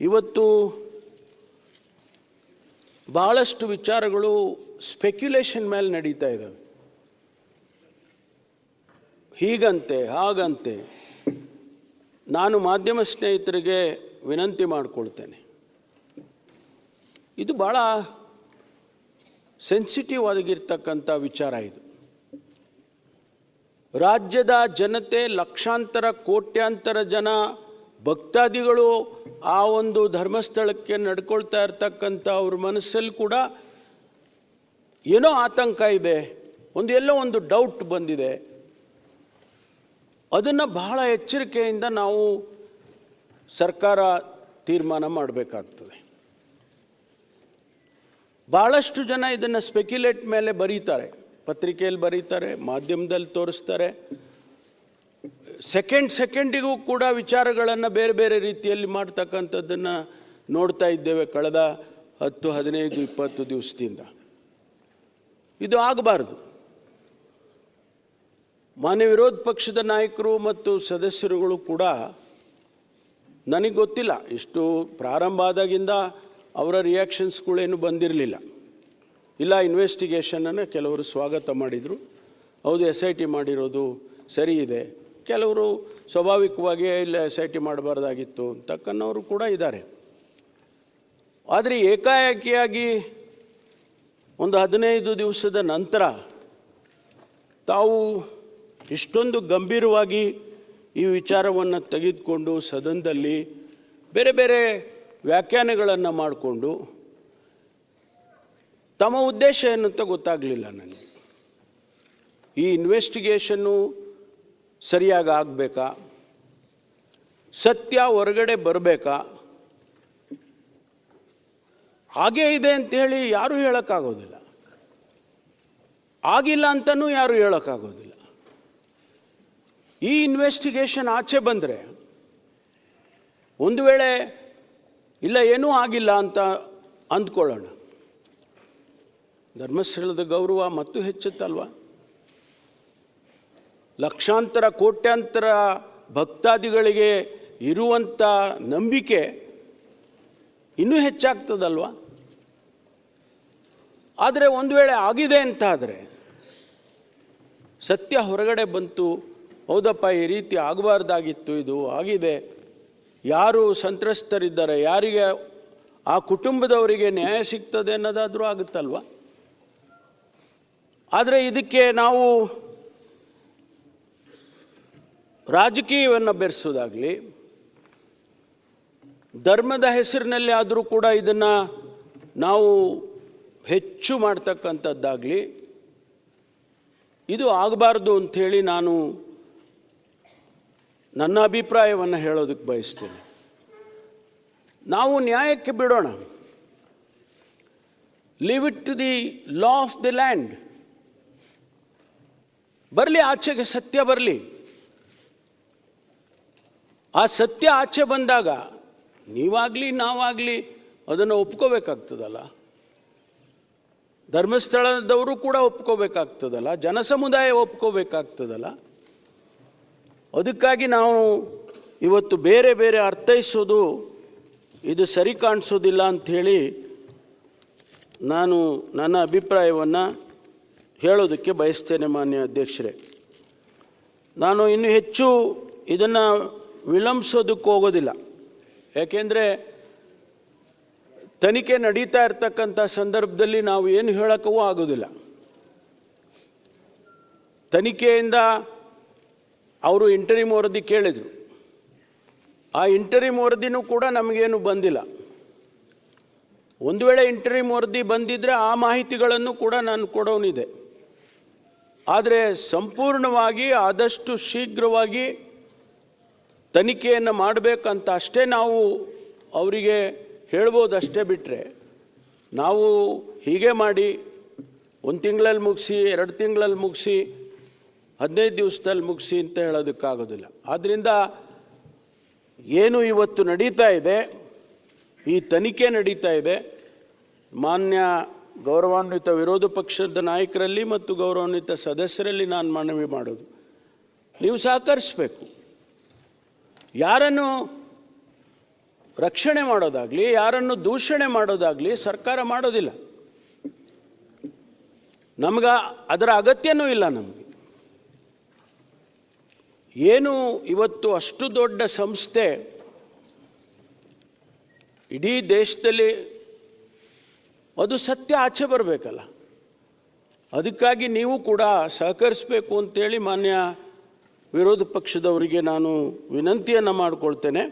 ಇವತ್ತು ಬಹಳಷ್ಟು ವಿಚಾರಗಳು ಸ್ಪೆಕ್ಯುಲೇಷನ್ ಮೇಲೆ ನಡೀತಾ ಇದ್ದಾವೆ. ಹೀಗಂತೆ ಹಾಗಂತೆ. ನಾನು ಮಾಧ್ಯಮ ಸ್ನೇಹಿತರಿಗೆ ವಿನಂತಿ ಮಾಡಿಕೊಳ್ತೇನೆ, ಇದು ಭಾಳ ಸೆನ್ಸಿಟಿವ್ ಆಗಿರ್ತಕ್ಕಂಥ ವಿಚಾರ. ಇದು ರಾಜ್ಯದ ಜನತೆ, ಲಕ್ಷಾಂತರ ಕೋಟ್ಯಾಂತರ ಜನ ಭಕ್ತಾದಿಗಳು ಆ ಒಂದು ಧರ್ಮಸ್ಥಳಕ್ಕೆ ನಡ್ಕೊಳ್ತಾ ಇರ್ತಕ್ಕಂಥ ಅವ್ರ ಮನಸ್ಸಲ್ಲಿ ಕೂಡ ಏನೋ ಆತಂಕ ಇದೆ, ಎಲ್ಲೋ ಒಂದು ಡೌಟ್ ಬಂದಿದೆ. ಅದನ್ನು ಬಹಳ ಎಚ್ಚರಿಕೆಯಿಂದ ನಾವು ಸರ್ಕಾರ ತೀರ್ಮಾನ ಮಾಡಬೇಕಾಗ್ತದೆ. ಭಾಳಷ್ಟು ಜನ ಇದನ್ನು ಸ್ಪೆಕ್ಯುಲೇಟ್ ಮೇಲೆ ಬರೀತಾರೆ, ಪತ್ರಿಕೆಯಲ್ಲಿ ಬರೀತಾರೆ, ಮಾಧ್ಯಮದಲ್ಲಿ ತೋರಿಸ್ತಾರೆ. ಸೆಕೆಂಡಿಗೂ ಕೂಡ ವಿಚಾರಗಳನ್ನು ಬೇರೆ ಬೇರೆ ರೀತಿಯಲ್ಲಿ ಮಾಡ್ತಕ್ಕಂಥದ್ದನ್ನು ನೋಡ್ತಾ ಇದ್ದೇವೆ ಕಳೆದ 10, 15, 20 ದಿವಸದಿಂದ. ಇದು ಆಗಬಾರ್ದು. ಮಾನ್ಯ ವಿರೋಧ ಪಕ್ಷದ ನಾಯಕರು ಮತ್ತು ಸದಸ್ಯರುಗಳು ಕೂಡ, ನನಗೆ ಗೊತ್ತಿಲ್ಲ, ಇಷ್ಟು ಪ್ರಾರಂಭ ಆದಾಗಿಂದ ಅವರ ರಿಯಾಕ್ಷನ್ಸ್ಗಳೇನು ಬಂದಿರಲಿಲ್ಲ. ಇಲ್ಲ, ಇನ್ವೆಸ್ಟಿಗೇಷನನ್ನು ಕೆಲವರು ಸ್ವಾಗತ ಮಾಡಿದರು. ಹೌದು, SIT ಮಾಡಿರೋದು ಸರಿ ಇದೆ. ಕೆಲವರು ಸ್ವಾಭಾವಿಕವಾಗಿ ಇಲ್ಲ, SIT ಮಾಡಬಾರ್ದಾಗಿತ್ತು ಅಂತಕ್ಕನ್ನವರು ಕೂಡ ಇದ್ದಾರೆ. ಆದರೆ ಏಕಾಏಕಿಯಾಗಿ ಒಂದು 15 ದಿವಸದ ನಂತರ ತಾವು ಇಷ್ಟೊಂದು ಗಂಭೀರವಾಗಿ ಈ ವಿಚಾರವನ್ನು ತೆಗೆದುಕೊಂಡು ಸದನದಲ್ಲಿ ಬೇರೆ ಬೇರೆ ವ್ಯಾಖ್ಯಾನಗಳನ್ನು ಮಾಡಿಕೊಂಡು, ತಮ್ಮ ಉದ್ದೇಶ ಏನು ಅಂತ ಗೊತ್ತಾಗಲಿಲ್ಲ ನನಗೆ. ಈ ಇನ್ವೆಸ್ಟಿಗೇಷನ್ನು ಸರಿಯಾಗಿ ಆಗಬೇಕಾ, ಸತ್ಯ ಹೊರಗಡೆ ಬರಬೇಕಾ, ಹಾಗೇ ಇದೆ ಅಂಥೇಳಿ ಯಾರೂ ಹೇಳೋಕ್ಕಾಗೋದಿಲ್ಲ, ಆಗಿಲ್ಲ ಅಂತಲೂ ಯಾರೂ ಹೇಳೋಕ್ಕಾಗೋದಿಲ್ಲ. ಈ ಇನ್ವೆಸ್ಟಿಗೇಷನ್ ಆಚೆ ಬಂದರೆ, ಒಂದು ವೇಳೆ ಇಲ್ಲ ಏನೂ ಆಗಿಲ್ಲ ಅಂತ ಅಂದ್ಕೊಳ್ಳೋಣ, ಧರ್ಮಸ್ಥಳದ ಗೌರವ ಮತ್ತು ಹೆಚ್ಚುತ್ತಲ್ವ? ಲಕ್ಷಾಂತರ ಕೋಟ್ಯಾಂತರ ಭಕ್ತಾದಿಗಳಿಗೆ ಇರುವಂಥ ನಂಬಿಕೆ ಇನ್ನೂ ಹೆಚ್ಚಾಗ್ತದಲ್ವ? ಆದರೆ ಒಂದು ವೇಳೆ ಆಗಿದೆ ಅಂತ ಆದರೆ, ಸತ್ಯ ಹೊರಗಡೆ ಬಂತು, ಹೌದಪ್ಪ ಈ ರೀತಿ ಆಗಬಾರ್ದಾಗಿತ್ತು, ಇದು ಆಗಿದೆ, ಯಾರು ಸಂತ್ರಸ್ತರಿದ್ದಾರೆ, ಯಾರಿಗೆ ಆ ಕುಟುಂಬದವರಿಗೆ ನ್ಯಾಯ ಸಿಗ್ತದೆ ಅನ್ನೋದಾದರೂ ಆಗುತ್ತಲ್ವ? ಆದರೆ ಇದಕ್ಕೆ ನಾವು ರಾಜಕೀಯವನ್ನು ಬೆರೆಸೋದಾಗಲಿ, ಧರ್ಮದ ಹೆಸರಿನಲ್ಲಿ ಆದರೂ ಕೂಡ ಇದನ್ನು ನಾವು ಹೆಚ್ಚು ಮಾಡ್ತಕ್ಕಂಥದ್ದಾಗಲಿ, ಇದು ಆಗಬಾರ್ದು ಅಂಥೇಳಿ ನಾನು ನನ್ನ ಅಭಿಪ್ರಾಯವನ್ನು ಹೇಳೋದಕ್ಕೆ ಬಯಸ್ತೇನೆ. ನಾವು ನ್ಯಾಯಕ್ಕೆ ಬಿಡೋಣ, leave it to the law of the land. ಬರಲಿ ಆಚೆಗೆ, ಸತ್ಯ ಬರಲಿ. ಆ ಸತ್ಯ ಆಚೆ ಬಂದಾಗ ನೀವಾಗಲಿ ನಾವಾಗಲಿ ಅದನ್ನು ಒಪ್ಕೋಬೇಕಾಗ್ತದಲ್ಲ, ಧರ್ಮಸ್ಥಳದವರು ಕೂಡ ಒಪ್ಕೋಬೇಕಾಗ್ತದಲ್ಲ, ಜನಸಮುದಾಯ ಒಪ್ಕೋಬೇಕಾಗ್ತದಲ್ಲ. ಅದಕ್ಕಾಗಿ ನಾವು ಇವತ್ತು ಬೇರೆ ಬೇರೆ ಅರ್ಥೈಸೋದು ಇದು ಸರಿ ಕಾಣಿಸೋದಿಲ್ಲ ಅಂಥೇಳಿ ನಾನು ನನ್ನ ಅಭಿಪ್ರಾಯವನ್ನು ಹೇಳೋದಕ್ಕೆ ಬಯಸ್ತೇನೆ. ಮಾನ್ಯ ಅಧ್ಯಕ್ಷರೇ, ನಾನು ಇನ್ನೂ ಹೆಚ್ಚು ಇದನ್ನು ವಿಳಂಬಿಸೋದಕ್ಕೆ ಹೋಗೋದಿಲ್ಲ. ಯಾಕೆಂದರೆ ತನಿಖೆ ನಡೀತಾ ಇರ್ತಕ್ಕಂಥ ಸಂದರ್ಭದಲ್ಲಿ ನಾವು ಏನು ಹೇಳೋಕ್ಕೂ ಆಗೋದಿಲ್ಲ. ತನಿಖೆಯಿಂದ ಅವರು ಇಂಟರಿಮ್ ವರದಿ ಕೇಳಿದರು, ಆ ಇಂಟರಿಮ್ ವರದಿನೂ ಕೂಡ ನಮಗೇನು ಬಂದಿಲ್ಲ. ಒಂದು ವೇಳೆ ಇಂಟರಿಮ್ ವರದಿ ಬಂದಿದ್ದರೆ ಆ ಮಾಹಿತಿಗಳನ್ನು ಕೂಡ ನಾನು ಕೊಡೋನಿದೆ. ಆದರೆ ಸಂಪೂರ್ಣವಾಗಿ ಆದಷ್ಟು ಶೀಘ್ರವಾಗಿ ತನಿಖೆಯನ್ನು ಮಾಡಬೇಕಂತ ಅಷ್ಟೇ ನಾವು ಅವರಿಗೆ ಹೇಳ್ಬೋದು. ಅಷ್ಟೇ ಬಿಟ್ಟರೆ ನಾವು ಹೀಗೆ ಮಾಡಿ 1 ತಿಂಗಳಲ್ಲಿ ಮುಗಿಸಿ, 2 ತಿಂಗಳಲ್ಲಿ ಮುಗಿಸಿ, 15 ದಿವಸದಲ್ಲಿ ಮುಗಿಸಿ ಅಂತ ಹೇಳೋದಕ್ಕಾಗೋದಿಲ್ಲ. ಆದ್ದರಿಂದ ಏನು ಇವತ್ತು ನಡೀತಾ ಇದೆ, ಈ ತನಿಖೆ ನಡೀತಾ ಇದೆ, ಮಾನ್ಯ ಗೌರವಾನ್ವಿತ ವಿರೋಧ ಪಕ್ಷದ ನಾಯಕರಲ್ಲಿ ಮತ್ತು ಗೌರವಾನ್ವಿತ ಸದಸ್ಯರಲ್ಲಿ ನಾನು ಮನವಿ ಮಾಡೋದು, ನೀವು ಸಹಕರಿಸಬೇಕು. ಯಾರನ್ನು ರಕ್ಷಣೆ ಮಾಡೋದಾಗಲಿ ಯಾರನ್ನು ದೂಷಣೆ ಮಾಡೋದಾಗಲಿ ಸರ್ಕಾರ ಮಾಡೋದಿಲ್ಲ. ನಮ್ಗೆ ಅದರ ಅಗತ್ಯನೂ ಇಲ್ಲ. ನಮಗೆ ಏನು ಇವತ್ತು ಅಷ್ಟು ದೊಡ್ಡ ಸಂಸ್ಥೆ ಇಡೀ ದೇಶದಲ್ಲಿ ಅದು ಸತ್ಯ ಆಚೆ ಬರಬೇಕಲ್ಲ, ಅದಕ್ಕಾಗಿ ನೀವು ಕೂಡ ಸಹಕರಿಸಬೇಕು ಅಂತೇಳಿ ಮಾನ್ಯ ವಿರೋಧ ಪಕ್ಷದವರಿಗೆ ನಾನು ವಿನಂತಿಯನ್ನು ಮಾಡಿಕೊಳ್ತೇನೆ.